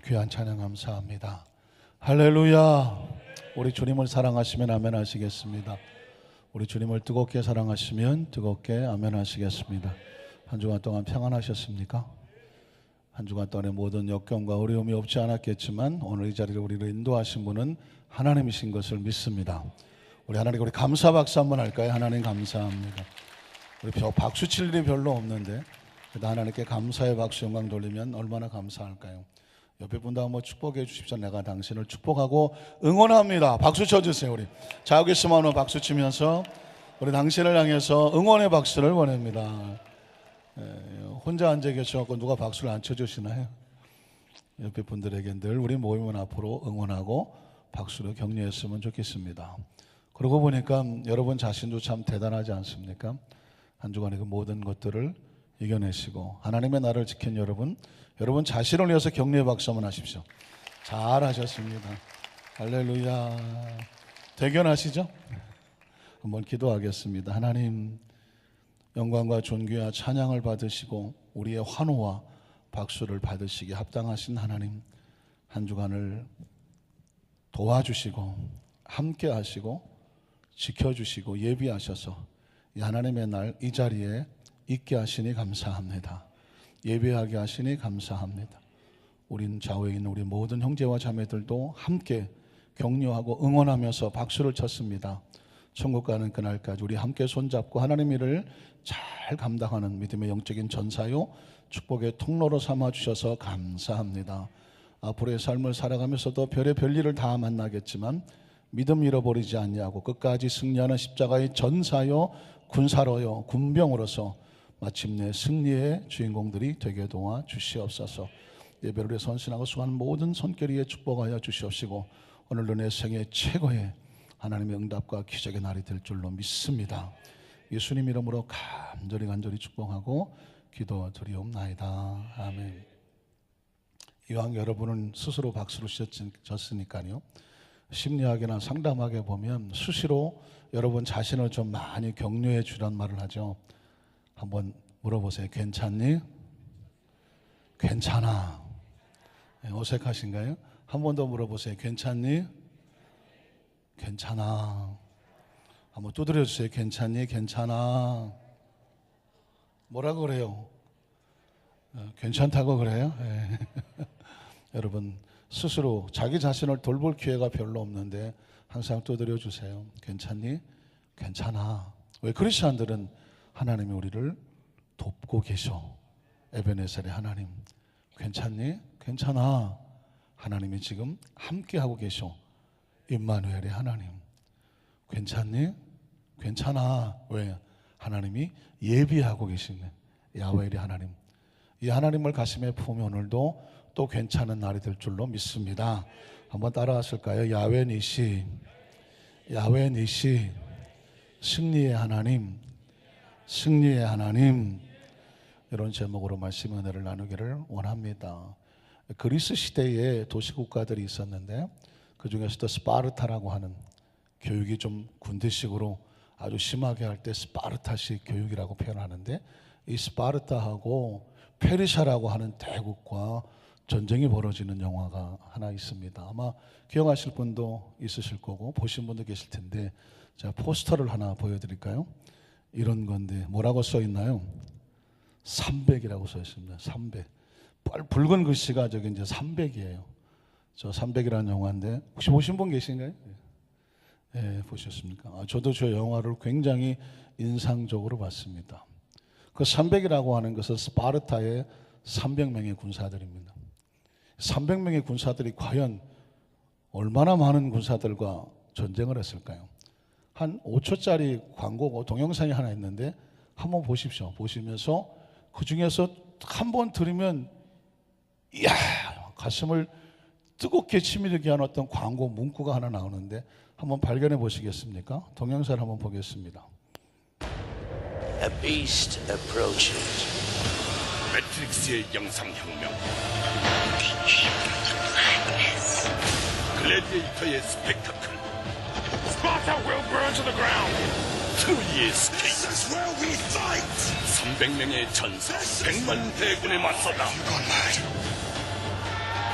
귀한 찬양 감사합니다. 할렐루야. 우리 주님을 사랑하시면 아멘 하시겠습니다. 우리 주님을 뜨겁게 사랑하시면 뜨겁게 아멘 하시겠습니다. 한 주간 동안 평안하셨습니까? 한 주간 동안의 모든 역경과 어려움이 없지 않았겠지만 오늘 이 자리를 우리를 인도하신 분은 하나님이신 것을 믿습니다. 우리 하나님, 우리 감사 박수 한번 할까요? 하나님 감사합니다. 우리 박수 칠 일이 별로 없는데 그래도 하나님께 감사의 박수 영광 돌리면 얼마나 감사할까요? 옆에 분도 한번 축복해 주십시오. 내가 당신을 축복하고 응원합니다. 박수 쳐주세요. 우리 자, 여기 있으면 오늘 박수 치면서 우리 당신을 향해서 응원의 박수를 보냅니다. 혼자 앉아 계셔서 누가 박수를 안 쳐주시나요? 옆에 분들에게 늘 우리 모이면 앞으로 응원하고 박수로 격려했으면 좋겠습니다. 그러고 보니까 여러분 자신도 참 대단하지 않습니까? 한 주간의 그 모든 것들을 이겨내시고 하나님의 나라를 지킨 여러분 자신을 위해서 격려의 박수 한번 하십시오. 잘하셨습니다. 할렐루야. 대견하시죠? 한번 기도하겠습니다. 하나님, 영광과 존귀와 찬양을 받으시고 우리의 환호와 박수를 받으시기에 합당하신 하나님, 한 주간을 도와주시고 함께 하시고 지켜주시고 예비하셔서 이 하나님의 날 이 자리에 있게 하시니 감사합니다. 예배하게 하시니 감사합니다. 우린 좌우에 있는 우리 모든 형제와 자매들도 함께 격려하고 응원하면서 박수를 쳤습니다. 천국 가는 그날까지 우리 함께 손잡고 하나님 일을 잘 감당하는 믿음의 영적인 전사요 축복의 통로로 삼아주셔서 감사합니다. 앞으로의 삶을 살아가면서도 별의별 다 만나겠지만 믿음 잃어버리지 않냐고 끝까지 승리하는 십자가의 전사요 군사로요 군병으로서 마침내 승리의 주인공들이 되게 도와주시옵소서. 예배를 위해 헌신하고 수고하는 모든 손길 위에 축복하여 주시옵시고 오늘도 내 생애 최고의 하나님의 응답과 기적의 날이 될 줄로 믿습니다. 예수님 이름으로 간절히 축복하고 기도드리옵나이다. 아멘. 이왕 여러분은 스스로 박수를 쳤으니까요, 심리학이나 상담학에 보면 수시로 여러분 자신을 좀 많이 격려해 주란 말을 하죠. 한번 물어보세요. 괜찮니? 괜찮아. 어색하신가요? 한 번 더 물어보세요. 괜찮니? 괜찮아. 한번 두드려 주세요. 괜찮니? 괜찮아. 뭐라고 그래요? 괜찮다고 그래요? 네. 여러분 스스로 자기 자신을 돌볼 기회가 별로 없는데 항상 두드려 주세요. 괜찮니? 괜찮아. 왜? 크리스찬들은 하나님이 우리를 돕고 계셔. 에베네셀의 하나님, 괜찮니? 괜찮아. 하나님이 지금 함께하고 계셔. 임마누엘의 하나님, 괜찮니? 괜찮아. 왜? 하나님이 예비하고 계시네. 야훼의 하나님. 이 하나님을 가슴에 품으면 오늘도 또 괜찮은 날이 될 줄로 믿습니다. 한번 따라하실까요? 야훼 니시, 야훼 니시, 승리의 하나님, 승리의 하나님. 이런 제목으로 말씀 은혜를 나누기를 원합니다. 그리스 시대에 도시국가들이 있었는데 그 중에서도 스파르타라고 하는 교육이 좀 군대식으로 아주 심하게 할 때 스파르타식 교육이라고 표현하는데 이 스파르타하고 페르시아라고 하는 대국과 전쟁이 벌어지는 영화가 하나 있습니다. 아마 기억하실 분도 있으실 거고 보신 분도 계실 텐데 제가 포스터를 하나 보여드릴까요? 이런 건데 뭐라고 써 있나요? 300이라고 써 있습니다. 300. 붉은 글씨가 저기 이제 300이에요. 저 300이라는 영화인데 혹시 보신 분 계신가요? 네, 보셨습니까? 저도 저 영화를 굉장히 인상적으로 봤습니다. 그 300이라고 하는 것은 스파르타의 300명의 군사들입니다. 300명의 군사들이 과연 얼마나 많은 군사들과 전쟁을 했을까요? 한 5초짜리 광고고 동영상이 하나 있는데 한번 보십시오. 보시면서 그 중에서 한 번 들으면 이야, 가슴을 뜨겁게 치밀게 하는 어떤 광고 문구가 하나 나오는데 한번 발견해 보시겠습니까? 동영상을 한번 보겠습니다. A beast approaches. 매트릭스의 영상혁명, 글래디에이터의 스펙타클, Sparta will burn to the ground. 트로이의 스케이트. This is where we fight. 300명의 전사, 100만 대군에 맞서다.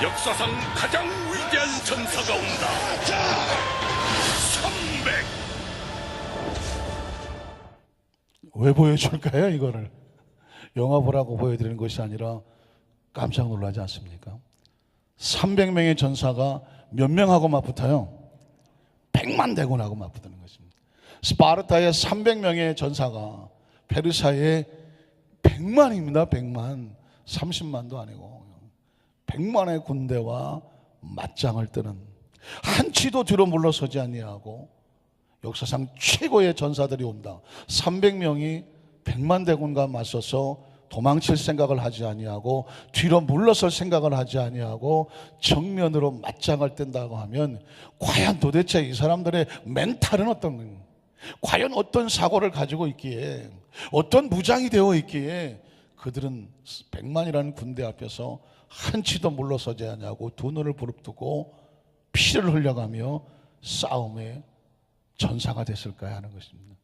역사상 가장 위대한 전사가 온다. 300. 왜 보여줄까요? 이거를 영화 보라고 보여드리는 것이 아니라 깜짝 놀라지 않습니까? 300명의 전사가 몇 명하고 맞붙어요? 100만 대군하고 맞붙는 것입니다. 스파르타의 300명의 전사가 페르시아의 100만입니다. 100만. 30만도 아니고 100만의 군대와 맞짱을 뜨는, 한치도 뒤로 물러서지 아니하고 역사상 최고의 전사들이 온다. 300명이 100만 대군과 맞서서 도망칠 생각을 하지 아니하고 뒤로 물러설 생각을 하지 아니하고 정면으로 맞짱을 뜬다고 하면 과연 도대체 이 사람들의 멘탈은 어떤 거예요? 과연 어떤 사고를 가지고 있기에, 어떤 무장이 되어 있기에 그들은 100만이라는 군대 앞에서 한치도 물러서지 않냐고 두 눈을 부릅뜨고 피를 흘려가며 싸움의 전사가 됐을까요 하는 것입니다.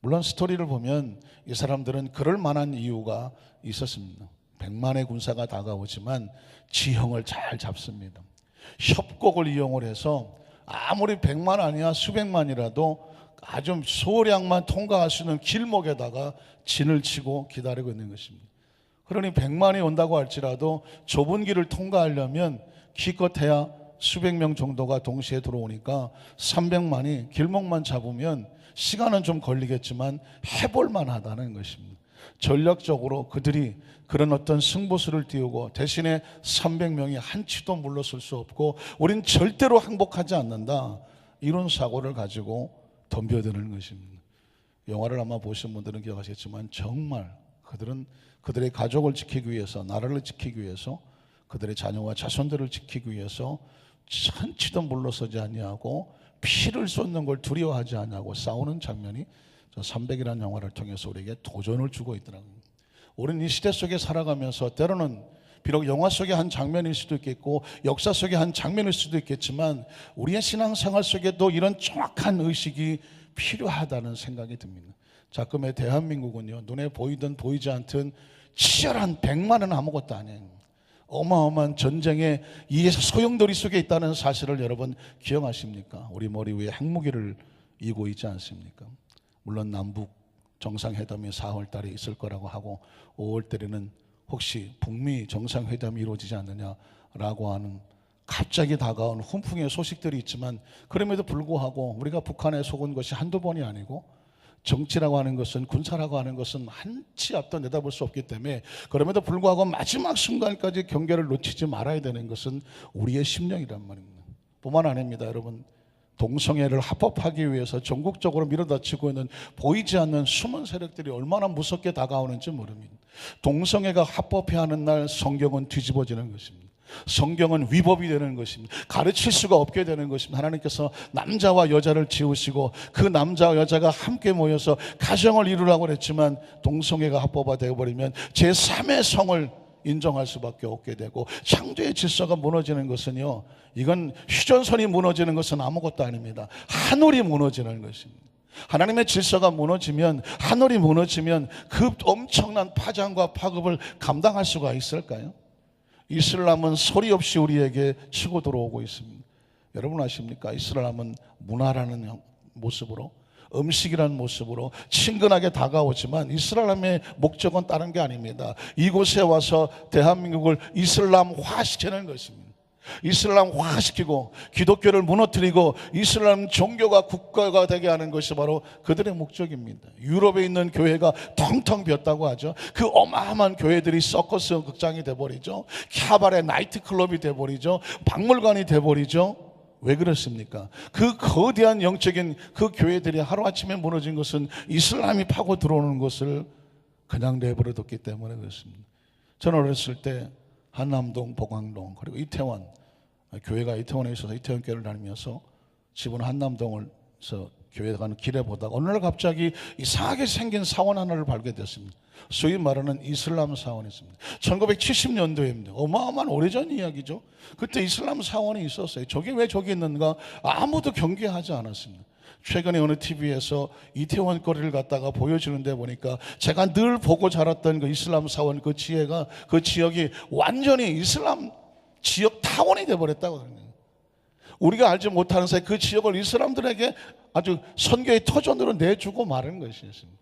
물론 스토리를 보면 이 사람들은 그럴 만한 이유가 있었습니다. 100만의 군사가 다가오지만 지형을 잘 잡습니다. 협곡을 이용을 해서 아무리 100만 아니야 수백만이라도 아주 소량만 통과할 수 있는 길목에다가 진을 치고 기다리고 있는 것입니다. 그러니 100만이 온다고 할지라도 좁은 길을 통과하려면 기껏해야 수백 명 정도가 동시에 들어오니까 300만이 길목만 잡으면 시간은 좀 걸리겠지만 해볼만 하다는 것입니다. 전략적으로 그들이 그런 어떤 승부수를 띄우고 대신에 300명이 한치도 물러설 수 없고 우린 절대로 항복하지 않는다, 이런 사고를 가지고 덤벼드는 것입니다. 영화를 아마 보신 분들은 기억하시겠지만 정말 그들은 그들의 가족을 지키기 위해서, 나라를 지키기 위해서, 그들의 자녀와 자손들을 지키기 위해서 한치도 물러서지 아니하고 피를 쏟는 걸 두려워하지 않냐고 싸우는 장면이 저 300이라는 영화를 통해서 우리에게 도전을 주고 있더라고요. 우리는 이 시대 속에 살아가면서 때로는 비록 영화 속의 한 장면일 수도 있겠고 역사 속의 한 장면일 수도 있겠지만 우리의 신앙생활 속에도 이런 정확한 의식이 필요하다는 생각이 듭니다. 자금의 대한민국은요, 눈에 보이든 보이지 않든 치열한 100만은 아무것도 아니에요. 어마어마한 전쟁의 이 소용돌이 속에 있다는 사실을 여러분 기억하십니까? 우리 머리 위에 핵무기를 이고 있지 않습니까? 물론 남북 정상회담이 4월 달에 있을 거라고 하고 5월 달에는 혹시 북미 정상회담이 이루어지지 않느냐라고 하는 갑자기 다가온 훈풍의 소식들이 있지만, 그럼에도 불구하고 우리가 북한에 속은 것이 한두 번이 아니고 정치라고 하는 것은, 군사라고 하는 것은 한치 앞도 내다볼 수 없기 때문에 그럼에도 불구하고 마지막 순간까지 경계를 놓치지 말아야 되는 것은 우리의 심령이란 말입니다. 뿐만 아닙니다. 여러분, 동성애를 합법하기 위해서 전국적으로 밀어닥치고 있는 보이지 않는 숨은 세력들이 얼마나 무섭게 다가오는지 모릅니다. 동성애가 합법해야 하는 날 성경은 뒤집어지는 것입니다. 성경은 위법이 되는 것입니다. 가르칠 수가 없게 되는 것입니다. 하나님께서 남자와 여자를 지으시고 그 남자와 여자가 함께 모여서 가정을 이루라고 그랬지만 동성애가 합법화되어 버리면 제3의 성을 인정할 수밖에 없게 되고 창조의 질서가 무너지는 것은요, 이건 휴전선이 무너지는 것은 아무것도 아닙니다. 하늘이 무너지는 것입니다. 하나님의 질서가 무너지면, 하늘이 무너지면 그 엄청난 파장과 파급을 감당할 수가 있을까요? 이슬람은 소리 없이 우리에게 치고 들어오고 있습니다. 여러분 아십니까? 이슬람은 문화라는 모습으로, 음식이라는 모습으로 친근하게 다가오지만 이슬람의 목적은 다른 게 아닙니다. 이곳에 와서 대한민국을 이슬람화시키는 것입니다. 이슬람화시키고 기독교를 무너뜨리고 이슬람 종교가 국가가 되게 하는 것이 바로 그들의 목적입니다. 유럽에 있는 교회가 텅텅 비었다고 하죠. 그 어마어마한 교회들이 서커스 극장이 돼버리죠. 캬바레 나이트클럽이 돼버리죠. 박물관이 돼버리죠. 왜 그렇습니까? 그 거대한 영적인 그 교회들이 하루아침에 무너진 것은 이슬람이 파고 들어오는 것을 그냥 내버려뒀기 때문에 그렇습니다. 저는 어렸을 때 한남동, 보광동, 그리고 이태원, 교회가 이태원에 있어서 이태원 교회를 다니면서 집은 한남동에서 교회 가는 길에 보다가 어느 날 갑자기 이상하게 생긴 사원 하나를 발견됐습니다. 소위 말하는 이슬람 사원이었습니다. 1970년도입니다. 어마어마한 오래전 이야기죠. 그때 이슬람 사원이 있었어요. 저게 왜 저기 있는가 아무도 경계하지 않았습니다. 최근에 어느 TV에서 이태원 거리를 갖다가 보여주는데 보니까 제가 늘 보고 자랐던 그 이슬람 사원 그 지역이 완전히 이슬람 지역 타원이 되어버렸다고. 우리가 알지 못하는 사이 그 지역을 이 사람들에게 아주 선교의 터전으로 내주고 마는 것이었습니다.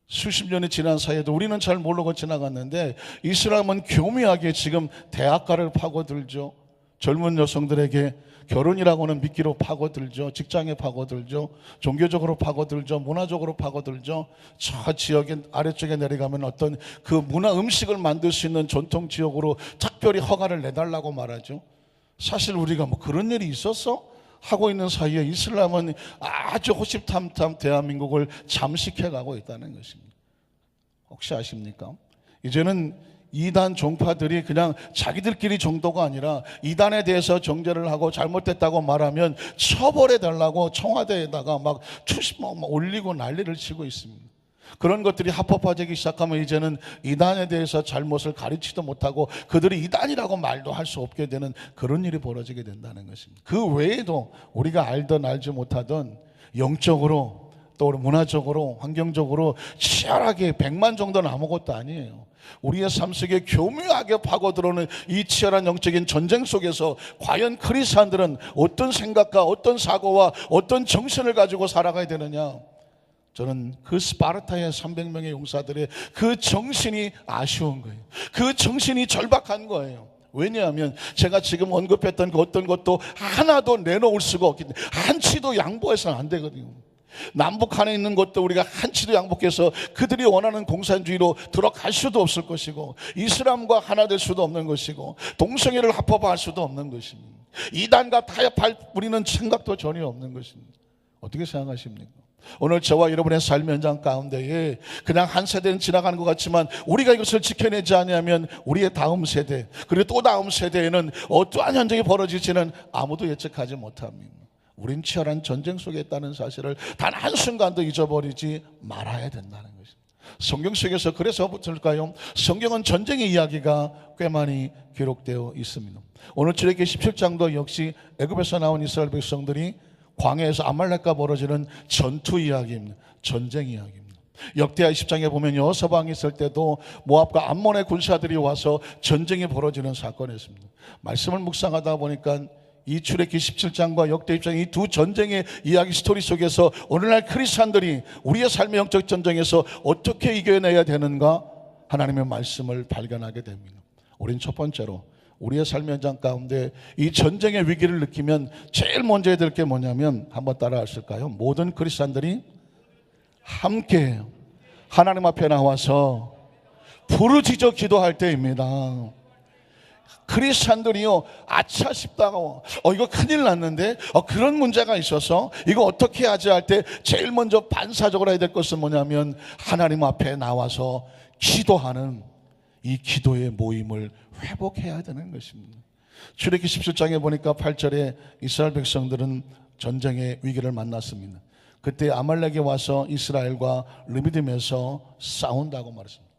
수십 년이 지난 사이에도 우리는 잘 모르고 지나갔는데 이슬람은 교묘하게 지금 대학가를 파고들죠. 젊은 여성들에게 결혼이라고는 미끼로 파고들죠. 직장에 파고들죠. 종교적으로 파고들죠. 문화적으로 파고들죠. 저 지역의 아래쪽에 내려가면 어떤 그 문화 음식을 만들 수 있는 전통 지역으로 특별히 허가를 내달라고 말하죠. 사실 우리가 뭐 그런 일이 있었어? 하고 있는 사이에 이슬람은 아주 호시탐탐 대한민국을 잠식해가고 있다는 것입니다. 혹시 아십니까? 이제는 이단 종파들이 그냥 자기들끼리 정도가 아니라 이단에 대해서 정죄를 하고 잘못됐다고 말하면 처벌해달라고 청와대에다가 막 올리고 난리를 치고 있습니다. 그런 것들이 합법화되기 시작하면 이제는 이단에 대해서 잘못을 가르치도 못하고 그들이 이단이라고 말도 할 수 없게 되는 그런 일이 벌어지게 된다는 것입니다. 그 외에도 우리가 알던 알지 못하던 영적으로 또 문화적으로 환경적으로 치열하게 100만 정도는 아무것도 아니에요. 우리의 삶 속에 교묘하게 파고들어오는 이 치열한 영적인 전쟁 속에서 과연 크리스찬들은 어떤 생각과 어떤 사고와 어떤 정신을 가지고 살아가야 되느냐. 저는 그 스파르타의 300명의 용사들의 그 정신이 아쉬운 거예요. 그 정신이 절박한 거예요. 왜냐하면 제가 지금 언급했던 그 어떤 것도 하나도 내놓을 수가 없기 때문에 한치도 양보해서는 안 되거든요. 남북한에 있는 것도 우리가 한치도 양복해서 그들이 원하는 공산주의로 들어갈 수도 없을 것이고 이슬람과 하나 될 수도 없는 것이고 동성애를 합법화할 수도 없는 것입니다. 이단과 타협할 우리는 생각도 전혀 없는 것입니다. 어떻게 생각하십니까? 오늘 저와 여러분의 삶 현장 가운데에 그냥 한 세대는 지나가는 것 같지만 우리가 이것을 지켜내지 않으면 우리의 다음 세대 그리고 또 다음 세대에는 어떠한 현장이 벌어질지는 아무도 예측하지 못합니다. 우린 치열한 전쟁 속에 있다는 사실을 단 한순간도 잊어버리지 말아야 된다는 것입니다. 성경 속에서 그래서 붙을까요? 성경은 전쟁의 이야기가 꽤 많이 기록되어 있습니다. 오늘 출애굽기 17장도 역시 애굽에서 나온 이스라엘 백성들이 광야에서 아말렉과 벌어지는 전투 이야기입니다. 전쟁 이야기입니다. 역대하 20장에 보면 여호사박이 있을 때도 모압과 암몬의 군사들이 와서 전쟁이 벌어지는 사건이 있습니다. 말씀을 묵상하다 보니까 이 출애굽기 17장과 역대 20장 이 두 전쟁의 이야기 스토리 속에서 오늘날 크리스찬들이 우리의 삶의 영적 전쟁에서 어떻게 이겨내야 되는가 하나님의 말씀을 발견하게 됩니다. 우린 첫 번째로 우리의 삶의 현장 가운데 이 전쟁의 위기를 느끼면 제일 먼저 해야 될 게 뭐냐면 한번 따라 하실까요? 모든 크리스찬들이 함께 하나님 앞에 나와서 부르짖어 기도할 때입니다. 크리스찬들이요 아차 싶다고 이거 큰일 났는데 그런 문제가 있어서 이거 어떻게 하지 할 때 제일 먼저 반사적으로 해야 될 것은 뭐냐면 하나님 앞에 나와서 기도하는 이 기도의 모임을 회복해야 되는 것입니다. 출애굽기 17장에 보니까 8절에 이스라엘 백성들은 전쟁의 위기를 만났습니다. 그때 아말렉이 와서 이스라엘과 르비딤에서 싸운다고 말했습니다.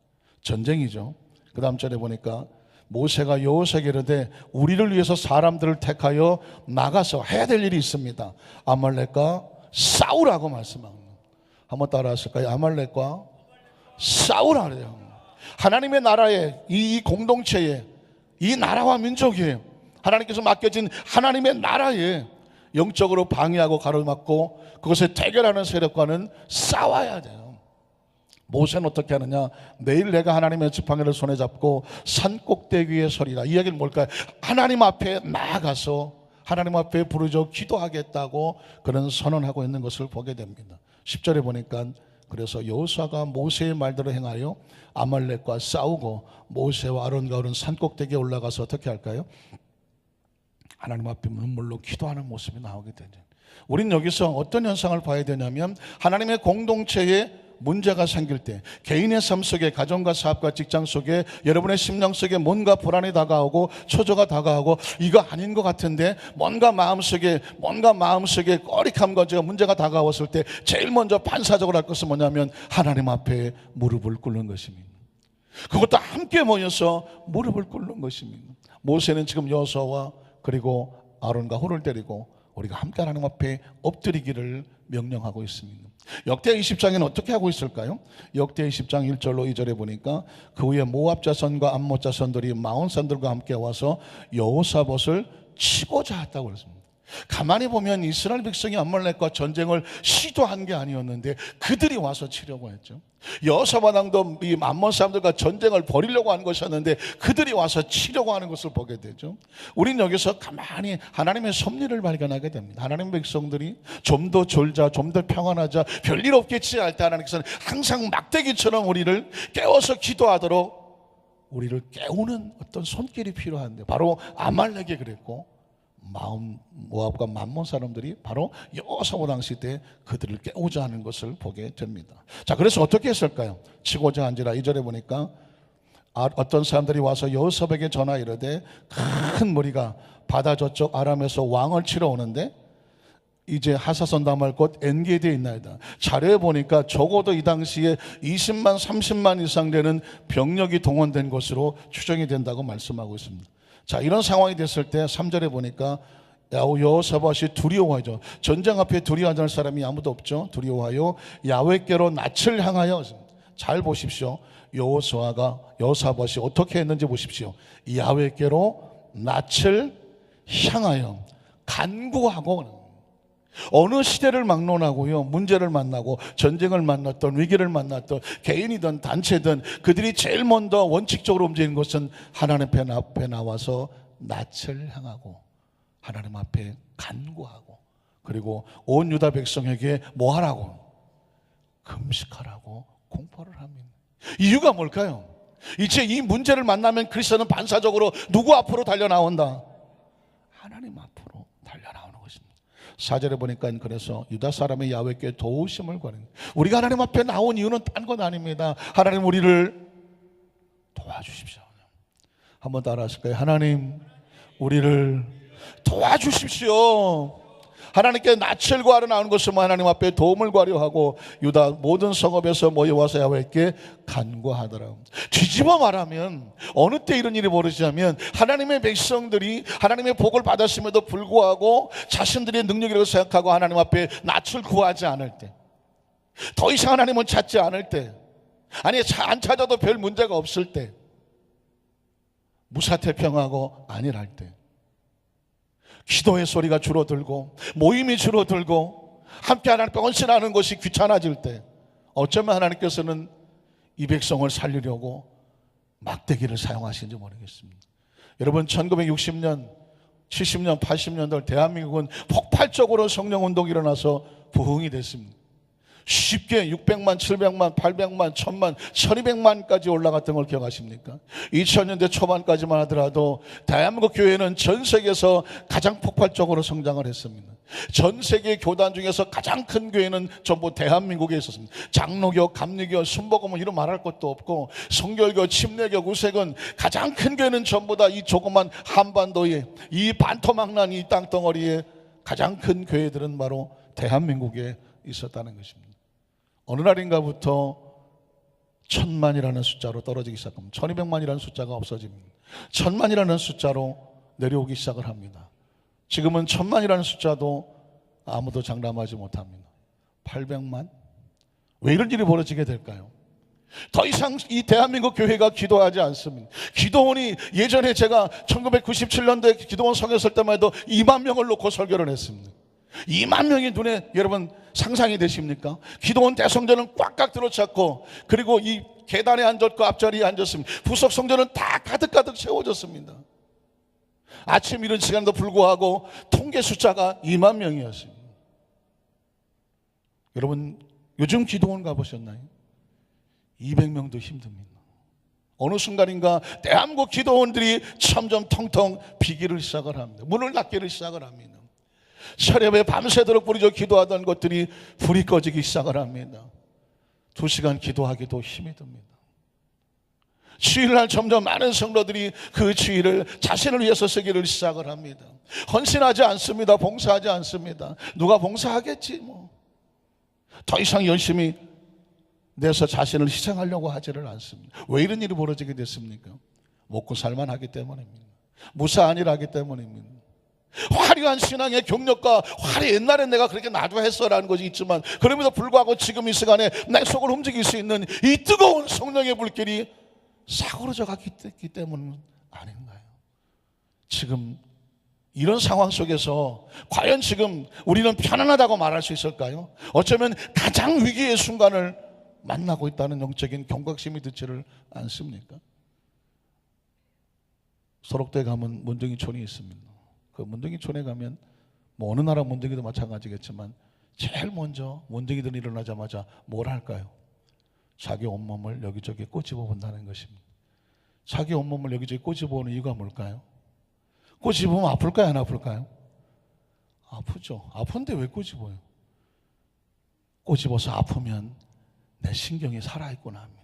전쟁이죠. 그 다음 절에 보니까 모세가 여호수아에게 이르되 우리를 위해서 사람들을 택하여 나가서 해야 될 일이 있습니다. 아말렉과 싸우라고 말씀합니다. 한번 따라 하실까요? 아말렉과 싸우라 그래요. 하나님의 나라에 이 공동체에 이 나라와 민족에 하나님께서 맡겨진 하나님의 나라에 영적으로 방해하고 가로막고 그것을 대결하는 세력과는 싸워야 돼요. 모세는 어떻게 하느냐? 내일 내가 하나님의 지팡이를 손에 잡고 산 꼭대기 위에 서리라. 이 이야기는 뭘까요? 하나님 앞에 나아가서 하나님 앞에 부르짖어 기도하겠다고 그런 선언하고 있는 것을 보게 됩니다. 10절에 보니까 그래서 여호수아가 모세의 말대로 행하여 아말렉과 싸우고 모세와 아론과 그런 산 꼭대기에 올라가서 어떻게 할까요? 하나님 앞에 눈물로 기도하는 모습이 나오게 되죠. 우린 여기서 어떤 현상을 봐야 되냐면 하나님의 공동체에 문제가 생길 때 개인의 삶 속에 가정과 사업과 직장 속에 여러분의 심령 속에 뭔가 불안이 다가오고 초조가 다가오고 이거 아닌 것 같은데 뭔가 마음속에 꺼릭함과 문제가 다가왔을 때 제일 먼저 반사적으로 할 것은 뭐냐면 하나님 앞에 무릎을 꿇는 것입니다. 그것도 함께 모여서 무릎을 꿇는 것입니다. 모세는 지금 여호수아와 그리고 아론과 홀을 데리고 우리가 함께 하나님 앞에 엎드리기를 명령하고 있습니다. 역대 20장에는 어떻게 하고 있을까요? 역대 20장 1절로 2절에 보니까 그 후에 모압 자손과 암몬 자손들이 마온 사람들과 함께 와서 여호사밧을 치고자 했다고 그랬습니다. 가만히 보면 이스라엘 백성이 아말렉과 전쟁을 시도한 게 아니었는데 그들이 와서 치려고 했죠. 여호사밧 왕도 이 암몬 사람들과 전쟁을 벌이려고 하는 것이었는데 그들이 와서 치려고 하는 것을 보게 되죠. 우리는 여기서 가만히 하나님의 섭리를 발견하게 됩니다. 하나님의 백성들이 좀 더 졸자, 좀 더 평안하자, 별일 없겠지 할 때 하나님께서는 항상 막대기처럼 우리를 깨워서 기도하도록 우리를 깨우는 어떤 손길이 필요한데, 바로 아말렉이 그랬고 모압과 만몬 사람들이 바로 여호사밧 당시 때 그들을 깨우자 하는 것을 보게 됩니다. 자, 그래서 어떻게 했을까요? 치고자 한지라 2절에 보니까 어떤 사람들이 와서 여호사밧에게 전하 이르되 큰 무리가 바다 저쪽 아람에서 왕을 치러 오는데 이제 하사선 다말 곧 엔게디에 있나이다. 자료에 보니까 적어도 이 당시에 20만 30만 이상 되는 병력이 동원된 것으로 추정이 된다고 말씀하고 있습니다. 자, 이런 상황이 됐을 때 3절에 보니까 여호사밧이 두려워하죠. 전쟁 앞에 두려워하는 사람이 아무도 없죠. 두려워하여 야훼께로 낯을 향하여, 잘 보십시오. 여호사밧이 어떻게 했는지 보십시오. 야훼께로 낯을 향하여 간구하고, 어느 시대를 막론하고요, 문제를 만나고 전쟁을 만났던, 위기를 만났던 개인이든 단체든 그들이 제일 먼저 원칙적으로 움직이는 것은 하나님 앞에 나와서 낯을 향하고 하나님 앞에 간구하고, 그리고 온 유다 백성에게 뭐 하라고? 금식하라고 공포를 합니다. 이유가 뭘까요? 이제 이 문제를 만나면 그리스도는 반사적으로 누구 앞으로 달려나온다? 하나님 앞으로 달려나오는 것입니다. 4절에 보니까 그래서 유다 사람의 야훼께 도우심을 구하는, 우리가 하나님 앞에 나온 이유는 딴 건 아닙니다. 하나님 우리를 도와주십시오. 한번 따라 하실까요? 하나님 우리를 도와주십시오. 하나님께 낯을 구하러 나오는 것은 하나님 앞에 도움을 구하려 하고 유다 모든 성읍에서 모여와서 야훼께 간구하더라. 뒤집어 말하면 어느 때 이런 일이 벌어지냐면, 하나님의 백성들이 하나님의 복을 받았음에도 불구하고 자신들의 능력이라고 생각하고 하나님 앞에 낯을 구하지 않을 때, 더 이상 하나님은 찾지 않을 때, 아니 안 찾아도 별 문제가 없을 때, 무사태평하고 안일할 때, 기도의 소리가 줄어들고 모임이 줄어들고 함께 하나님께 헌신하는 것이 귀찮아질 때, 어쩌면 하나님께서는 이 백성을 살리려고 막대기를 사용하시는지 모르겠습니다. 여러분, 1960년, 70년, 80년대 대한민국은 폭발적으로 성령운동이 일어나서 부흥이 됐습니다. 쉽게 600만, 700만, 800만, 1000만, 1200만까지 올라갔던 걸 기억하십니까? 2000년대 초반까지만 하더라도 대한민국 교회는 전 세계에서 가장 폭발적으로 성장을 했습니다. 전 세계 교단 중에서 가장 큰 교회는 전부 대한민국에 있었습니다. 장로교, 감리교, 순복음은 이런 말할 것도 없고, 성결교, 침례교, 우색은 가장 큰 교회는 전부 다 이 조그만 한반도에, 이 반토막난 이 땅덩어리에 가장 큰 교회들은 바로 대한민국에 있었다는 것입니다. 어느 날인가부터 1000만이라는 숫자로 떨어지기 시작합니다. 1200만이라는 숫자가 없어집니다. 1000만이라는 숫자로 내려오기 시작을 합니다. 지금은 1000만이라는 숫자도 아무도 장담하지 못합니다. 800만? 왜 이런 일이 벌어지게 될까요? 더 이상 이 대한민국 교회가 기도하지 않습니다. 기도원이, 예전에 제가 1997년도에 기도원 성했을 때만 해도 2만 명을 놓고 설교를 했습니다. 2만 명이 눈에 여러분 상상이 되십니까? 기도원 대성전은 꽉꽉 들어찼고, 그리고 이 계단에 앉았고 앞자리에 앉았습니다. 부석 성전은 다 가득가득 채워졌습니다. 아침 이른 시간도 불구하고 통계 숫자가 2만 명이었습니다. 여러분, 요즘 기도원 가보셨나요? 200명도 힘듭니다. 어느 순간인가 대한민국 기도원들이 점점 텅텅 비기를 시작을 합니다. 문을 닫기를 시작을 합니다. 새벽에 밤새도록 부르짖어 기도하던 것들이 불이 꺼지기 시작을 합니다. 2시간 기도하기도 힘이 듭니다. 주일날 점점 많은 성도들이 그 주일을 자신을 위해서 쓰기를 시작을 합니다. 헌신하지 않습니다. 봉사하지 않습니다. 누가 봉사하겠지 뭐. 더 이상 열심히 내서 자신을 희생하려고 하지를 않습니다. 왜 이런 일이 벌어지게 됐습니까? 먹고 살만하기 때문입니다. 무사 안일하기 때문입니다. 화려한 신앙의 경력과 옛날에 내가 그렇게 나도 했어라는 것이 있지만, 그럼에도 불구하고 지금 이 시간에 내 속을 움직일 수 있는 이 뜨거운 성령의 불길이 사그러져 갔기 때문은 아닌가요? 지금 이런 상황 속에서 과연 지금 우리는 편안하다고 말할 수 있을까요? 어쩌면 가장 위기의 순간을 만나고 있다는 영적인 경각심이 듣지를 않습니까? 소록도에 가면 문둥이촌이 있습니다. 그 문둥이촌에 가면 뭐 어느 나라 문둥이도 마찬가지겠지만 제일 먼저 문둥이들이 일어나자마자 뭘 할까요? 자기 온몸을 여기저기 꼬집어 본다는 것입니다. 자기 온몸을 여기저기 꼬집어 보는 이유가 뭘까요? 꼬집으면 아플까요? 안 아플까요? 아프죠. 아픈데 왜 꼬집어요? 꼬집어서 아프면 내 신경이 살아있구나 합니다.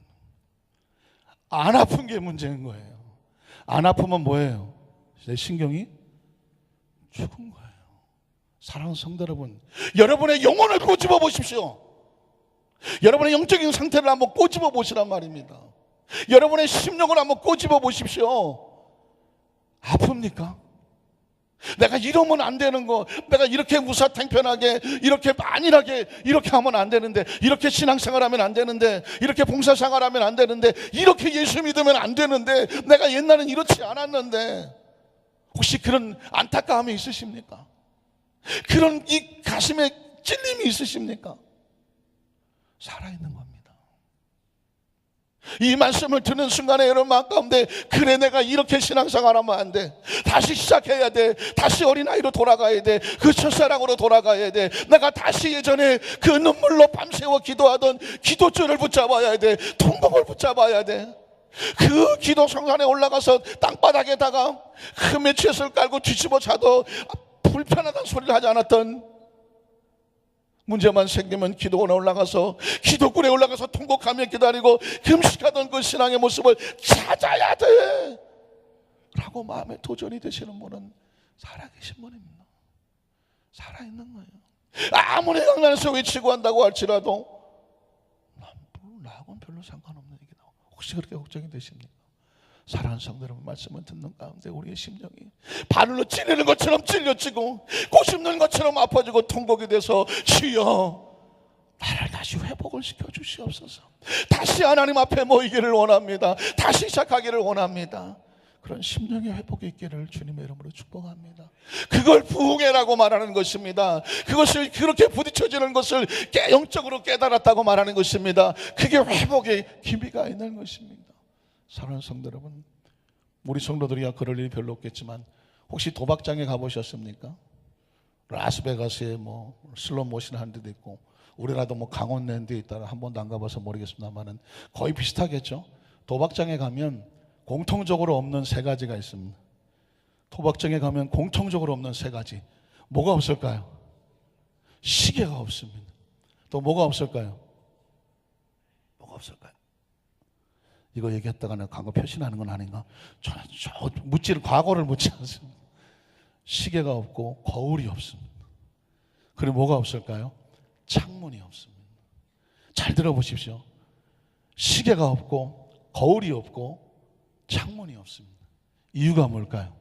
안 아픈 게 문제인 거예요. 안 아프면 뭐예요? 내 신경이 죽은 거예요. 사랑하는 성도 여러분, 여러분의 영혼을 꼬집어 보십시오. 여러분의 영적인 상태를 한번 꼬집어 보시란 말입니다. 여러분의 심령을 한번 꼬집어 보십시오. 아픕니까? 내가 이러면 안 되는 거, 내가 이렇게 무사탱편하게, 이렇게 안일하게 이렇게 하면 안 되는데, 이렇게 신앙생활하면 안 되는데, 이렇게 봉사생활하면 안 되는데, 이렇게 예수 믿으면 안 되는데, 내가 옛날엔 이렇지 않았는데, 혹시 그런 안타까움이 있으십니까? 그런 이 가슴에 찔림이 있으십니까? 살아있는 겁니다. 이 말씀을 듣는 순간에 여러분 마음 가운데, 그래 내가 이렇게 신앙생활하면 안 돼, 다시 시작해야 돼, 다시 어린아이로 돌아가야 돼, 그 첫사랑으로 돌아가야 돼, 내가 다시 예전에 그 눈물로 밤새워 기도하던 기도줄을 붙잡아야 돼, 통곡을 붙잡아야 돼, 그 기도 성산에 올라가서 땅바닥에다가 그 매트리스를 깔고 뒤집어 자도 불편하다는 소리를 하지 않았던, 문제만 생기면 기도원에 올라가서 기도굴에 올라가서 통곡하며 기다리고 금식하던 그 신앙의 모습을 찾아야 돼 라고 마음에 도전이 되시는 분은 살아계신 분입니다. 살아있는 거예요. 아무리 강단에서 외치고 한다고 할지라도 나하고는 별로 상관없는 얘기다. 혹시 그렇게 걱정이 되십니까? 사랑하는 성도 여러분, 말씀을 듣는 가운데 우리의 심령이 바늘로 찔리는 것처럼 찔려지고 꼬집는 것처럼 아파지고 통곡이 돼서, 주여 나를 다시 회복을 시켜주시옵소서, 다시 하나님 앞에 모이기를 원합니다, 다시 시작하기를 원합니다, 그런 심령의 회복이 있기를 주님의 이름으로 축복합니다. 그걸 부흥회라고 말하는 것입니다. 그것을 그렇게 부딪혀지는 것을 영적으로 깨달았다고 말하는 것입니다. 그게 회복의 기미가 있는 것입니다. 사랑하는 성도 여러분, 우리 성도들이야 그럴 일이 별로 없겠지만 혹시 도박장에 가보셨습니까? 라스베가스에 뭐 슬롯 머신 하는 데도 있고, 우리나라도 뭐 강원랜드에 있다, 한 번도 안 가봐서 모르겠습니다만은 거의 비슷하겠죠. 도박장에 가면 공통적으로 없는 세 가지가 있습니다. 도박장에 가면 공통적으로 없는 세 가지. 뭐가 없을까요? 시계가 없습니다. 또 뭐가 없을까요? 뭐가 없을까요? 이거 얘기했다가 내가 과거 표시나는 건 아닌가? 과거를 묻지 않습니다. 시계가 없고 거울이 없습니다. 그리고 뭐가 없을까요? 창문이 없습니다. 잘 들어보십시오. 시계가 없고 거울이 없고 창문이 없습니다. 이유가 뭘까요?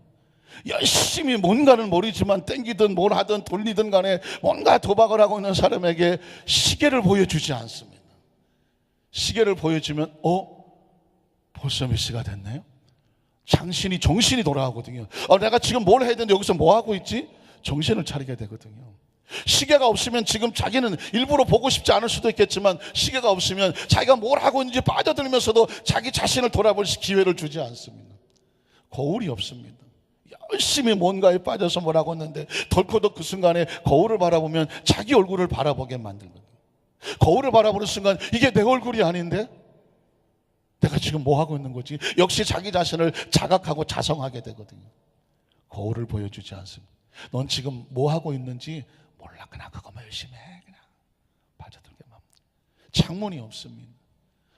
열심히 뭔가를 모르지만 땡기든 뭘 하든 돌리든 간에 뭔가 도박을 하고 있는 사람에게 시계를 보여주지 않습니다. 시계를 보여주면 벌써 몇 시가 됐네요? 정신이 돌아가거든요. 내가 지금 뭘 해야 되는데 여기서 뭐 하고 있지? 정신을 차리게 되거든요. 시계가 없으면 지금 자기는 일부러 보고 싶지 않을 수도 있겠지만, 시계가 없으면 자기가 뭘 하고 있는지 빠져들면서도 자기 자신을 돌아볼 기회를 주지 않습니다. 거울이 없습니다. 열심히 뭔가에 빠져서 뭘 하고 있는데 덜커덕 그 순간에 거울을 바라보면 자기 얼굴을 바라보게 만들거든요. 거울을 바라보는 순간 이게 내 얼굴이 아닌데 내가 지금 뭐 하고 있는 거지? 역시 자기 자신을 자각하고 자성하게 되거든요. 거울을 보여주지 않습니다. 넌 지금 뭐 하고 있는지 몰라, 그냥 그거만 열심히 해, 그냥 빠져들게만. 창문이 없습니다.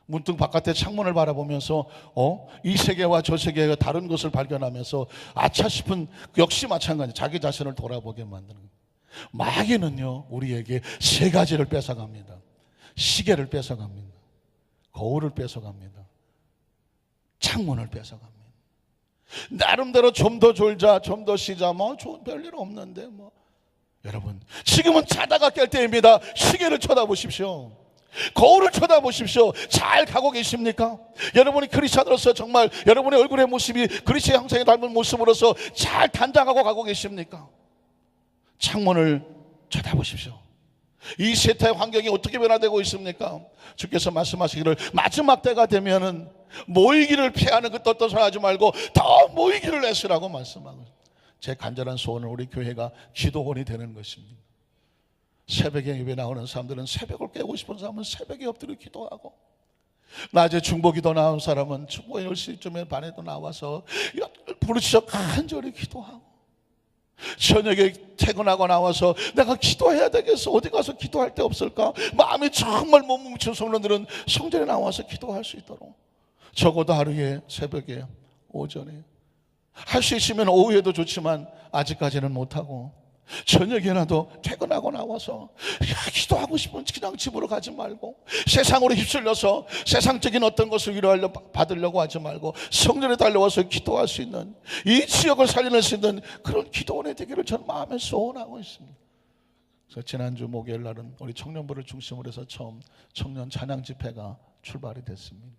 문득 바깥에 창문을 바라보면서 이 세계와 저 세계가 다른 것을 발견하면서 아차 싶은, 역시 마찬가지 자기 자신을 돌아보게 만드는 거예요. 마귀는요 우리에게 세 가지를 뺏어갑니다. 시계를 뺏어갑니다. 거울을 뺏어갑니다. 창문을 뺏어갑니다. 나름대로 좀 더 졸자, 좀 더 쉬자, 별일 없는데 여러분, 지금은 자다가 깰 때입니다. 시계를 쳐다보십시오. 거울을 쳐다보십시오. 잘 가고 계십니까? 여러분이 크리스찬으로서 정말 여러분의 얼굴의 모습이 그리스도의 형상에 닮은 모습으로서 잘 단장하고 가고 계십니까? 창문을 쳐다보십시오. 이 세타의 환경이 어떻게 변화되고 있습니까? 주께서 말씀하시기를 마지막 때가 되면은 모이기를 피하는 그 떳떳한 소리 하지 말고 더 모이기를 애쓰라고 말씀하고, 제 간절한 소원은 우리 교회가 기도원이 되는 것입니다. 새벽에 예배 나오는 사람들은, 새벽을 깨고 싶은 사람은 새벽에 엎드려 기도하고, 낮에 중보기도 나온 사람은 중보 10시쯤에 반에도 나와서 부르짖어 간절히 기도하고, 저녁에 퇴근하고 나와서 내가 기도해야 되겠어, 어디 가서 기도할 데 없을까, 마음이 정말 못 뭉친 성도들은 성전에 나와서 기도할 수 있도록, 적어도 하루에 새벽에 오전에 할 수 있으면 오후에도 좋지만 아직까지는 못하고, 저녁에라도 퇴근하고 나와서 기도하고 싶으면 그냥 집으로 가지 말고, 세상으로 휩쓸려서 세상적인 어떤 것을 위로하려 받으려고 하지 말고 성전에 달려와서 기도할 수 있는, 이 지역을 살려낼 수 있는 그런 기도원이 되기를 저는 마음에 소원하고 있습니다. 그래서 지난주 목요일 날은 우리 청년부를 중심으로 해서 처음 청년 찬양 집회가 출발이 됐습니다.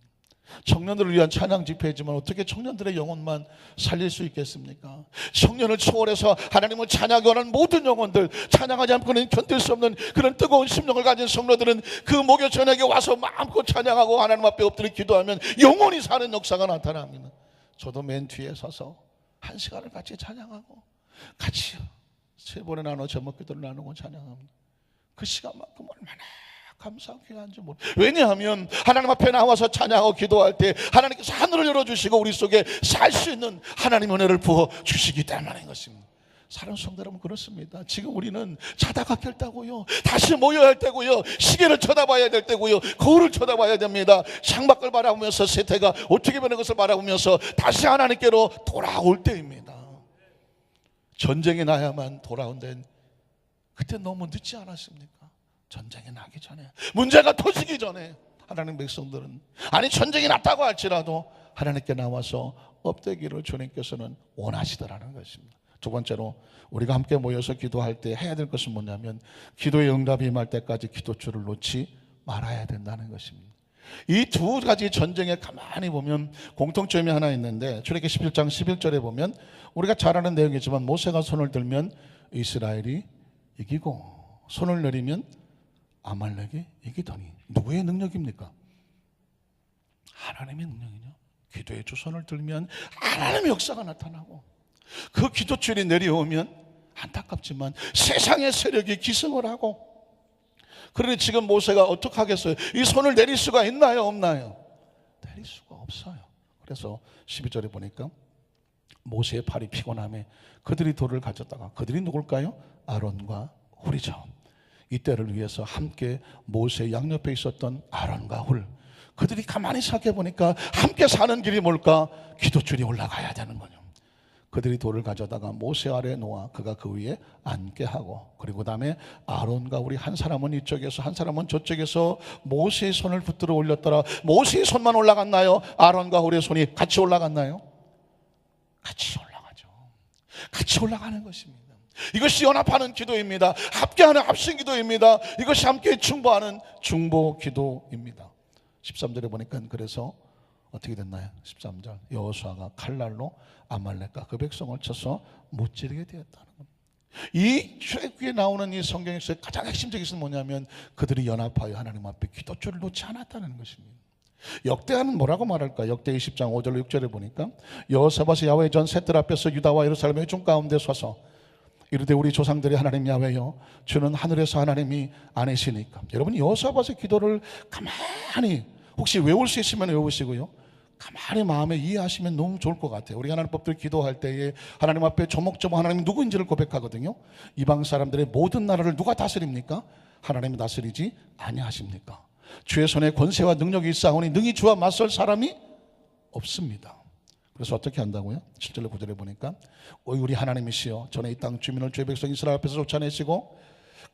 청년들을 위한 찬양 집회이지만 어떻게 청년들의 영혼만 살릴 수 있겠습니까? 청년을 초월해서 하나님을 찬양하기 원하는 모든 영혼들, 찬양하지 않고는 견딜 수 없는 그런 뜨거운 심령을 가진 성도들은 그 목요 저녁에 와서 마음껏 찬양하고 하나님 앞에 엎드려 기도하면 영혼이 사는 역사가 나타납니다. 저도 맨 뒤에 서서 1시간을 같이 찬양하고, 같이 세 번에 나눠 제목기도를 나누고 찬양합니다. 그 시간만큼 얼마나 감사하게 한지 모르. 왜냐하면 하나님 앞에 나와서 찬양하고 기도할 때 하나님께서 하늘을 열어주시고 우리 속에 살 수 있는 하나님의 은혜를 부어 주시기 때문인 것입니다. 사랑하는 성도 여러분, 그렇습니다. 지금 우리는 자다가 깰 때고요, 다시 모여야 할 때고요, 시계를 쳐다봐야 될 때고요, 거울을 쳐다봐야 됩니다. 창밖을 바라보면서 세태가 어떻게 변한 것을 바라보면서 다시 하나님께로 돌아올 때입니다. 전쟁이 나야만 돌아온 데는 그때 너무 늦지 않았습니까? 전쟁이 나기 전에, 문제가 터지기 전에 하나님 백성들은, 아니 전쟁이 났다고 할지라도 하나님께 나와서 엎드기를 주님께서는 원하시더라는 것입니다. 두 번째로 우리가 함께 모여서 기도할 때 해야 될 것은 뭐냐면, 기도의 응답이 임할 때까지 기도줄을 놓지 말아야 된다는 것입니다. 이 두 가지 전쟁에 가만히 보면 공통점이 하나 있는데, 출애굽기 11장 11절에 보면 우리가 잘 아는 내용이지만, 모세가 손을 들면 이스라엘이 이기고 손을 내리면 아말렉이 이기더니. 누구의 능력입니까? 하나님의 능력이죠. 기도의 주 손을 들면 하나님의 역사가 나타나고, 그 기도줄이 내려오면 안타깝지만 세상의 세력이 기승을 하고, 그러니 지금 모세가 어떻게 하겠어요? 이 손을 내릴 수가 있나요, 없나요? 내릴 수가 없어요. 그래서 12절에 보니까 모세의 팔이 피곤함에 그들이 돌을 가졌다가, 그들이 누굴까요? 아론과 훌이죠. 이때를 위해서 함께 모세의 양옆에 있었던 아론과 훌, 그들이 가만히 생각해 보니까 함께 사는 길이 뭘까? 기도줄이 올라가야 되는 거죠. 그들이 돌을 가져다가 모세 아래에 놓아 그가 그 위에 앉게 하고, 그리고 다음에 아론과 우리 한 사람은 이쪽에서 한 사람은 저쪽에서 모세의 손을 붙들어 올렸더라. 모세의 손만 올라갔나요? 아론과 우리의 손이 같이 올라갔나요? 같이 올라가죠. 같이 올라가는 것입니다. 이것이 연합하는 기도입니다. 함께하는 합심 기도입니다. 이것이 함께 중보하는 중보 기도입니다. 13절에 보니까 그래서 어떻게 됐나요? 13절, 여호수아가 칼날로 아말렉과 그 백성을 쳐서 무찌르게 되었다는 겁니다. 이 출애굽기에 나오는 이 성경에서 가장 핵심적인 것은 뭐냐면, 그들이 연합하여 하나님 앞에 기도줄을 놓지 않았다는 것입니다. 역대하는 뭐라고 말할까? 역대 20장 5절 6절에 보니까 여호사밧이 야훼 전 셋들 앞에서 유다와 예루살렘의 중 가운데 서서 이르되 우리 조상들의 하나님 야훼여, 주는 하늘에서 하나님이 아니시니까. 여러분, 여호사밧의 기도를 가만히 혹시 외울 수 있으면 외우시고요, 가만히 마음에 이해하시면 너무 좋을 것 같아요. 우리 하나님 법들 기도할 때에 하나님 앞에 조목조목 하나님이 누구인지를 고백하거든요. 이방 사람들의 모든 나라를 누가 다스립니까? 하나님이 다스리지 아니하십니까? 주의 손에 권세와 능력이 있사오니 능히 주와 맞설 사람이 없습니다. 그래서 어떻게 한다고요? 7절 9절에 보니까 우리 하나님이시여, 전에 이 땅 주민을 주의 백성 이스라엘 앞에서 쫓아내시고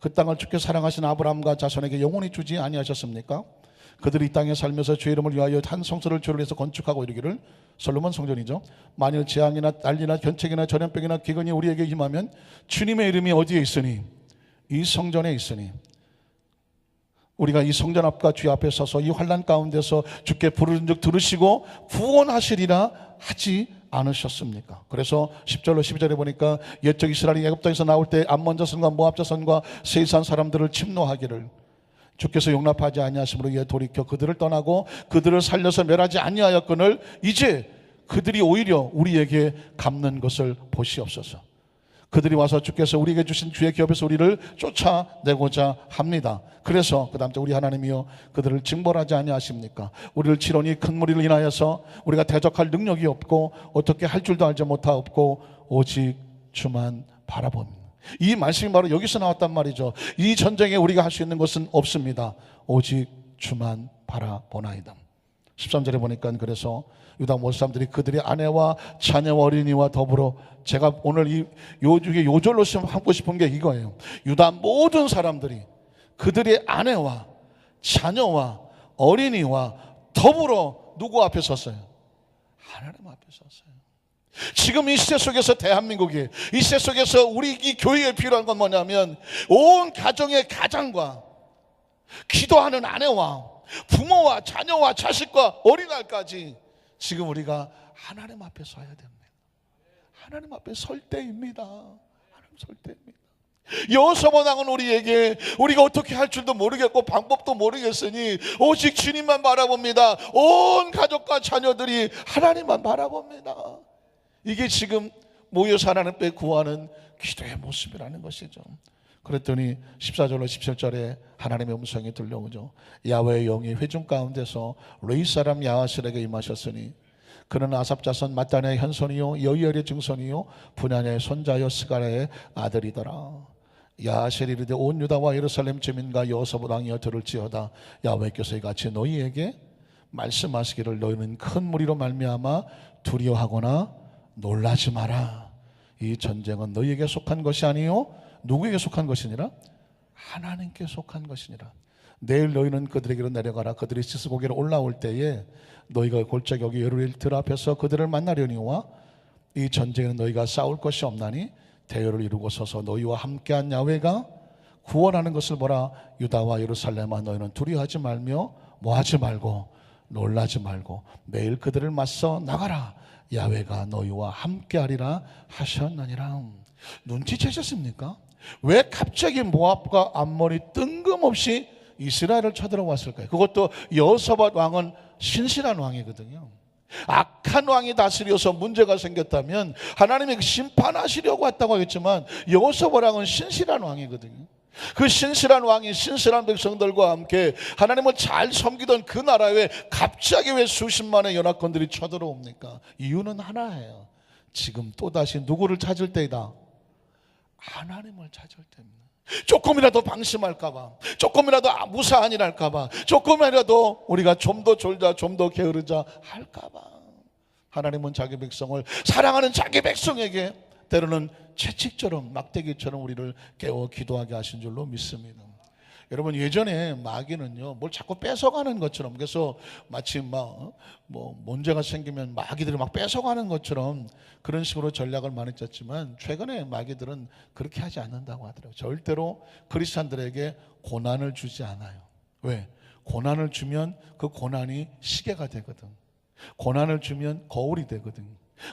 그 땅을 주께 사랑하신 아브라함과 자손에게 영원히 주지 아니하셨습니까? 그들이 이 땅에 살면서 주의 이름을 위하여 한 성소를 주를 위해서 건축하고 이르기를, 솔로몬 성전이죠. 만일 재앙이나 난리나 견책이나 전염병이나 기근이 우리에게 임하면 주님의 이름이 어디에 있으니? 이 성전에 있으니 우리가 이 성전 앞과 주의 앞에 서서 이 환난 가운데서 주께 부르는 즉 들으시고 구원하시리라 하지 않으셨습니까? 그래서 10절로 12절에 보니까 옛적 이스라엘이 애굽 땅에서 나올 때 암몬 자손과 모압 자손과 세이산 사람들을 침노하기를 주께서 용납하지 아니하심으로 이에 돌이켜 그들을 떠나고 그들을 살려서 멸하지 아니하였거늘 이제 그들이 오히려 우리에게 갚는 것을 보시옵소서. 그들이 와서 주께서 우리에게 주신 주의 기업에서 우리를 쫓아내고자 합니다. 그래서 그 다음 때 우리 하나님이여 그들을 징벌하지 아니하십니까? 우리를 치러니 큰 무리를 인하여서 우리가 대적할 능력이 없고 어떻게 할 줄도 알지 못하옵고 오직 주만 바라봅니다. 이 말씀이 바로 여기서 나왔단 말이죠. 이 전쟁에 우리가 할 수 있는 것은 없습니다. 오직 주만 바라보나이다. 13절에 보니까 그래서 유다 모든 사람들이 그들의 아내와 자녀와 어린이와 더불어, 제가 오늘 요중에 요절로 하고 싶은 게 이거예요. 유다 모든 사람들이 그들의 아내와 자녀와 어린이와 더불어 누구 앞에 섰어요? 하나님 앞에 섰어요. 지금 이 시대 속에서 대한민국이, 이 시대 속에서 우리 이 교회에 필요한 건 뭐냐면 온 가정의 가장과 기도하는 아내와 부모와 자녀와 자식과 어린아이까지 지금 우리가 하나님 앞에 서야 됩니다. 하나님 앞에 설 때입니다. 하나님 설 때입니다. 여호사밧 왕은 우리에게 우리가 어떻게 할 줄도 모르겠고 방법도 모르겠으니 오직 주님만 바라봅니다. 온 가족과 자녀들이 하나님만 바라봅니다. 이게 지금 모여서 하나님께 구하는 기도의 모습이라는 것이죠. 그랬더니 14절로 17절에 하나님의 음성이 들려오죠. 야훼의 영이 회중 가운데서 레위 사람 야하실에게 임하셨으니 그는 아삽 자손 마따냐의 현손이요 여이엘의 증손이요 분야냐의 손자요 스가랴의 아들이더라. 야하실이 이르되 온 유다와 예루살렘 주민과 여호사밧 왕이여 들을지어다. 야훼께서 이같이 너희에게 말씀하시기를 너희는 큰 무리로 말미암아 두려워하거나 놀라지 마라. 이 전쟁은 너희에게 속한 것이 아니요 누구에게 속한 것이니라? 하나님께 속한 것이니라. 내일 너희는 그들에게로 내려가라. 그들이 시스고개로 올라올 때에 너희가 골짜기 여기 예루엘 들 앞에서 그들을 만나려니와 이 전쟁에는 너희가 싸울 것이 없나니 대열을 이루고 서서 너희와 함께한 야훼가 구원하는 것을 보라. 유다와 예루살렘아 너희는 두려워하지 말며 뭐하지 말고 놀라지 말고 매일 그들을 맞서 나가라. 야훼가 너희와 함께하리라 하셨느니라. 눈치채셨습니까? 왜 갑자기 모압과 암몬이 뜬금없이 이스라엘을 쳐들어왔을까요? 그것도 여호사밧 왕은 신실한 왕이거든요. 악한 왕이 다스려서 문제가 생겼다면 하나님이 심판하시려고 했다고 하겠지만 여호사밧 왕은 신실한 왕이거든요. 그 신실한 왕이 신실한 백성들과 함께 하나님을 잘 섬기던 그 나라에 갑자기 왜 수십만의 연합군들이 쳐들어옵니까? 이유는 하나예요. 지금 또다시 누구를 찾을 때이다? 하나님을 찾을 때입니다. 조금이라도 방심할까봐, 조금이라도 무사한 일 할까봐, 조금이라도 우리가 좀 더 졸자, 좀 더 게으르자 할까봐. 하나님은 자기 백성을 사랑하는 자기 백성에게 때로는 채찍처럼 막대기처럼 우리를 깨워 기도하게 하신 줄로 믿습니다. 여러분 예전에 마귀는요 뭘 자꾸 뺏어가는 것처럼, 그래서 마치 뭐 문제가 생기면 마귀들이 막 뺏어가는 것처럼 그런 식으로 전략을 많이 짰지만 최근에 마귀들은 그렇게 하지 않는다고 하더라고요. 절대로 크리스찬들에게 고난을 주지 않아요. 왜? 고난을 주면 그 고난이 시계가 되거든. 고난을 주면 거울이 되거든.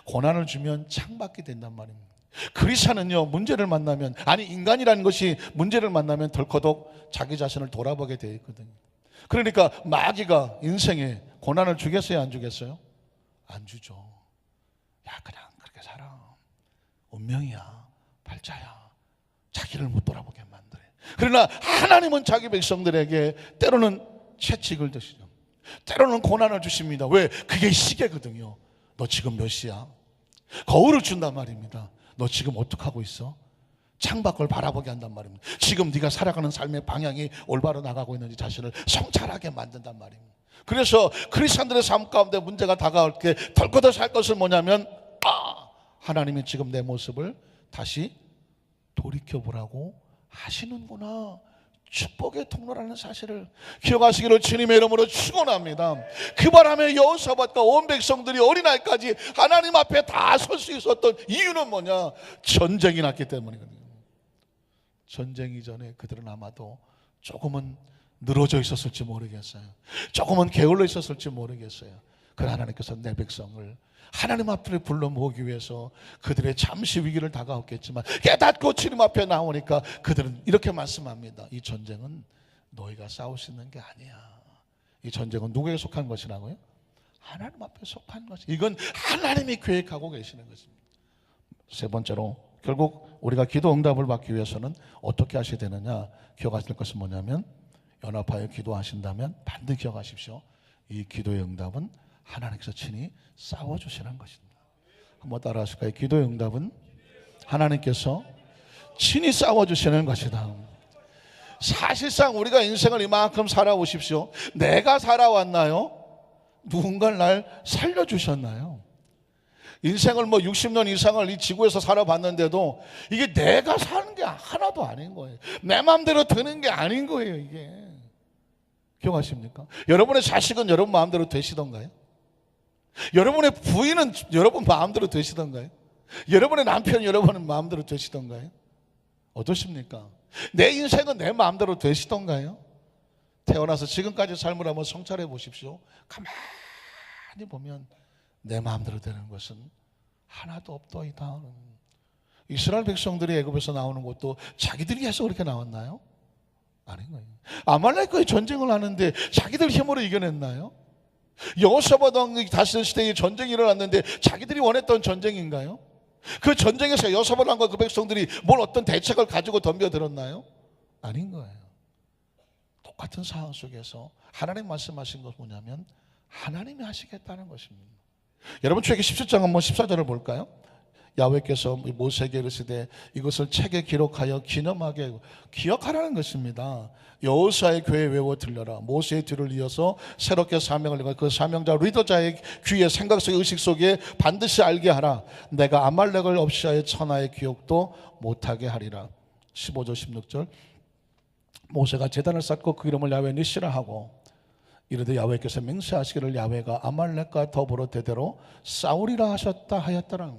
고난을 주면 창밖이 된단 말입니다. 크리스찬은요 문제를 만나면, 아니 인간이라는 것이 문제를 만나면 덜커덕 자기 자신을 돌아보게 되어 있거든요. 그러니까 마귀가 인생에 고난을 주겠어요 안 주겠어요? 안 주죠. 야 그냥 그렇게 살아, 운명이야, 팔자야, 자기를 못 돌아보게 만들어요. 그러나 하나님은 자기 백성들에게 때로는 채찍을 드시죠. 때로는 고난을 주십니다. 왜? 그게 시계거든요. 너 지금 몇 시야? 거울을 준단 말입니다. 너 지금 어떻게 하고 있어? 창밖을 바라보게 한단 말입니다. 지금 네가 살아가는 삶의 방향이 올바로 나가고 있는지 자신을 성찰하게 만든단 말입니다. 그래서 크리스찬들의 삶 가운데 문제가 다가올 때 덜커덕 살 것은 뭐냐면 하나님이 지금 내 모습을 다시 돌이켜보라고 하시는구나. 축복의 통로라는 사실을 기억하시기를 주님의 이름으로 축원합니다. 그 바람에 여호사밧과 온 백성들이 어린아이까지 하나님 앞에 다 설 수 있었던 이유는 뭐냐? 전쟁이 났기 때문이거든요. 전쟁 이전에 그들은 아마도 조금은 늘어져 있었을지 모르겠어요. 조금은 게을러 있었을지 모르겠어요. 그러나 하나님께서 내 백성을 하나님 앞에 불러 모으기 위해서 그들의 잠시 위기를 다가왔겠지만 깨닫고 주님 앞에 나오니까 그들은 이렇게 말씀합니다. 이 전쟁은 너희가 싸울 수 있는 게 아니야. 이 전쟁은 누구에게 속한 것이라고요? 하나님 앞에 속한 것이. 이건 하나님이 계획하고 계시는 것입니다. 세 번째로 결국 우리가 기도 응답을 받기 위해서는 어떻게 하셔야 되느냐? 기억하실 것은 뭐냐면 연합하여 기도하신다면 반드시 기억하십시오. 이 기도의 응답은 하나님께서 친히 싸워주시는 것입니다. 한번 따라 하실까요? 기도의 응답은 하나님께서 친히 싸워주시는 것이다. 사실상 우리가 인생을 이만큼 살아오십시오. 내가 살아왔나요? 누군가 날 살려주셨나요? 인생을 60년 이상을 이 지구에서 살아봤는데도 이게 내가 사는 게 하나도 아닌 거예요. 내 마음대로 되는 게 아닌 거예요, 이게. 기억하십니까? 여러분의 자식은 여러분 마음대로 되시던가요? 여러분의 부인은 여러분 마음대로 되시던가요? 여러분의 남편이 여러분 마음대로 되시던가요? 어떠십니까? 내 인생은 내 마음대로 되시던가요? 태어나서 지금까지 삶을 한번 성찰해 보십시오. 가만히 보면 내 마음대로 되는 것은 하나도 없더이다. 이스라엘 백성들이 애굽에서 나오는 것도 자기들이 해서 그렇게 나왔나요? 아닌 거예요. 아말렉과의 전쟁을 하는데 자기들 힘으로 이겨냈나요? 여호사밧 왕이 다스리는 시대에 전쟁이 일어났는데 자기들이 원했던 전쟁인가요? 그 전쟁에서 여호사밧 왕과 그 백성들이 뭘 어떤 대책을 가지고 덤벼들었나요? 아닌 거예요. 똑같은 상황 속에서 하나님 말씀하신 것은 뭐냐면 하나님이 하시겠다는 것입니다. 여러분 출애굽기 17장 한번 14절을 볼까요? 야훼께서 모세에게 이르시되 이것을 책에 기록하여 기념하게 기억하라는 것입니다. 여호수아의 교회에 외워 들려라. 모세의 뒤를 이어서 새롭게 사명을 내가 그 사명자 리더자의 귀에 생각 속에 의식 속에 반드시 알게 하라. 내가 아말렉을 없이 하여 천하의 기억도 못하게 하리라. 15절 16절 모세가 제단을 쌓고 그 이름을 야훼 니시라 하고 이르되 야훼께서 맹세하시기를 야훼가 아말렉과 더불어 대대로 싸우리라 하셨다 하였더라.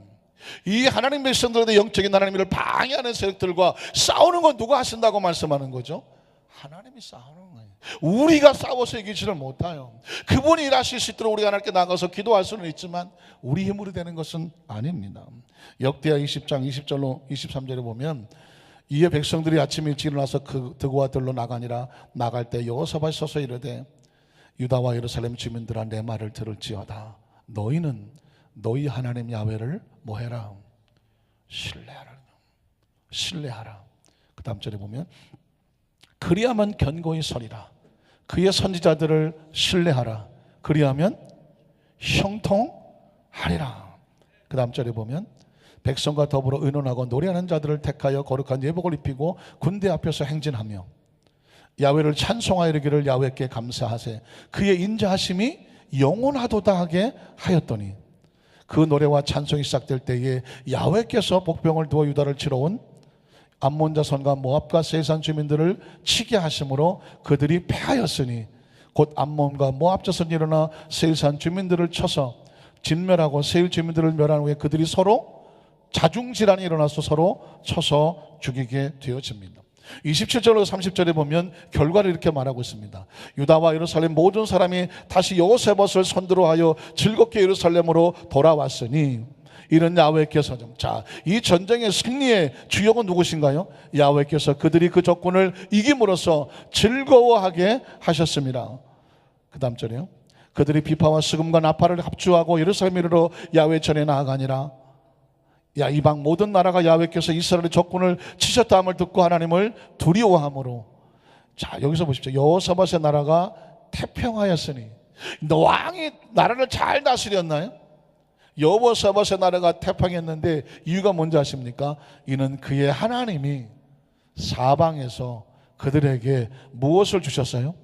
이 하나님 백성들의 영적인 하나님 일을 방해하는 세력들과 싸우는 건 누가 하신다고 말씀하는 거죠? 하나님이 싸우는 거예요. 우리가 싸워서 이기지를 못해요. 그분이 일하실 수 있도록 우리가 하나님께 나가서 기도할 수는 있지만 우리 힘으로 되는 것은 아닙니다. 역대하 20장 20절로 23절에 보면 이에 백성들이 아침 일찍 일어나서 그 드고와 들로 나가니라. 나갈 때 여호사밧이 서서 이르되 유다와 예루살렘 주민들아 내 말을 들을지어다. 너희는 너희 하나님 야훼를 뭐해라? 신뢰하라. 신뢰하라. 그 다음 절에 보면 그리하면 견고히 서리라. 그의 선지자들을 신뢰하라. 그리하면 형통하리라. 그 다음 절에 보면 백성과 더불어 의논하고 노래하는 자들을 택하여 거룩한 예복을 입히고 군대 앞에서 행진하며 야훼를 찬송하여 이르기를 야훼께 감사하세. 그의 인자하심이 영원하도다 하게 하였더니 그 노래와 찬송이 시작될 때에 야훼께서 복병을 두어 유다를 치러 온 암몬 자손과 모압과 세산 주민들을 치게 하심으로 그들이 패하였으니 곧 암몬과 모압 자손이 일어나 세산 주민들을 쳐서 진멸하고 세일 주민들을 멸한 후에 그들이 서로 자중질환이 일어나서 서로 쳐서 죽이게 되어집니다. 27절로 30절에 보면 결과를 이렇게 말하고 있습니다. 유다와 예루살렘 모든 사람이 다시 여호사밧을 선두로 하여 즐겁게 예루살렘으로 돌아왔으니 이는 야훼께서 이 전쟁의 승리의 주역은 누구신가요? 야훼께서 그들이 그 적군을 이김으로써 즐거워하게 하셨습니다. 그 다음 절에요. 그들이 비파와 수금과 나팔을 합주하고 예루살렘 이르러 야훼 전에 나아가니라. 이방 모든 나라가 야훼께서 이스라엘의 적군을 치셨다 함을 듣고 하나님을 두려워함으로. 자, 여기서 보십시오. 여호사밧의 나라가 태평하였으니. 왕이 나라를 잘 다스렸나요? 여호사밧의 나라가 태평했는데 이유가 뭔지 아십니까? 이는 그의 하나님이 사방에서 그들에게 무엇을 주셨어요?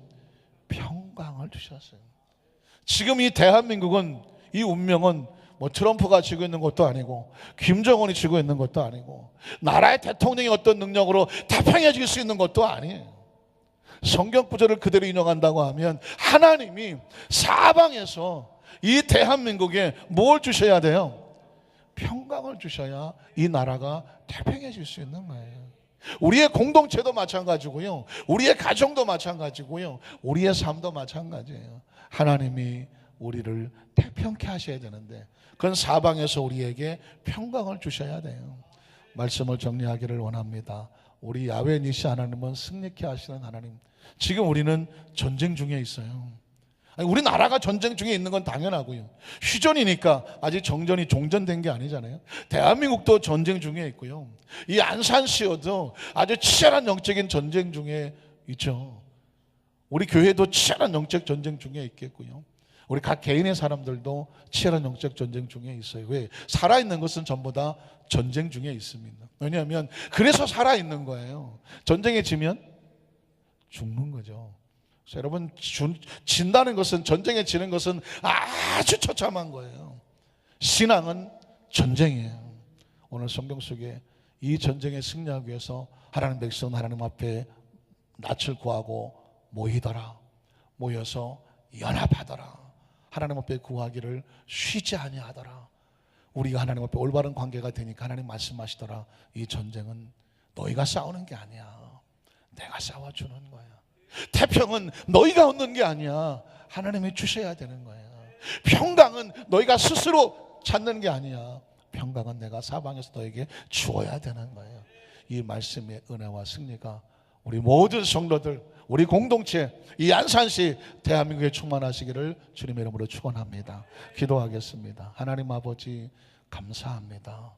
평강을 주셨어요. 지금 이 대한민국은, 이 운명은 트럼프가 쥐고 있는 것도 아니고 김정은이 쥐고 있는 것도 아니고 나라의 대통령이 어떤 능력으로 태평해질 수 있는 것도 아니에요. 성경 구절을 그대로 인용한다고 하면 하나님이 사방에서 이 대한민국에 뭘 주셔야 돼요? 평강을 주셔야 이 나라가 태평해질 수 있는 거예요. 우리의 공동체도 마찬가지고요, 우리의 가정도 마찬가지고요, 우리의 삶도 마찬가지예요. 하나님이 우리를 태평케 하셔야 되는데 그건 사방에서 우리에게 평강을 주셔야 돼요. 말씀을 정리하기를 원합니다. 우리 야훼 니시 하나님은 승리케 하시는 하나님. 지금 우리는 전쟁 중에 있어요. 우리 나라가 전쟁 중에 있는 건 당연하고요, 휴전이니까 아직 정전이 종전된 게 아니잖아요. 대한민국도 전쟁 중에 있고요, 이 안산시어도 아주 치열한 영적인 전쟁 중에 있죠. 우리 교회도 치열한 영적 전쟁 중에 있겠고요, 우리 각 개인의 사람들도 치열한 영적 전쟁 중에 있어요. 왜? 살아있는 것은 전부 다 전쟁 중에 있습니다. 왜냐하면 그래서 살아있는 거예요. 전쟁에 지면 죽는 거죠. 그래서 여러분, 진다는 것은, 전쟁에 지는 것은 아주 처참한 거예요. 신앙은 전쟁이에요. 오늘 성경 속에 이 전쟁에 승리하기 위해서 하나님 백성 하나님 앞에 낯을 구하고 모이더라, 모여서 연합하더라, 하나님 앞에 구하기를 쉬지 아니하더라. 우리가 하나님 앞에 올바른 관계가 되니까 하나님 말씀하시더라. 이 전쟁은 너희가 싸우는 게 아니야, 내가 싸워주는 거야. 태평은 너희가 얻는 게 아니야, 하나님이 주셔야 되는 거야. 평강은 너희가 스스로 찾는 게 아니야, 평강은 내가 사방에서 너에게 주어야 되는 거예요. 이 말씀의 은혜와 승리가 우리 모든 성도들, 우리 공동체, 이 안산시 대한민국에 충만하시기를 주님의 이름으로 축원합니다. 기도하겠습니다. 하나님 아버지, 감사합니다.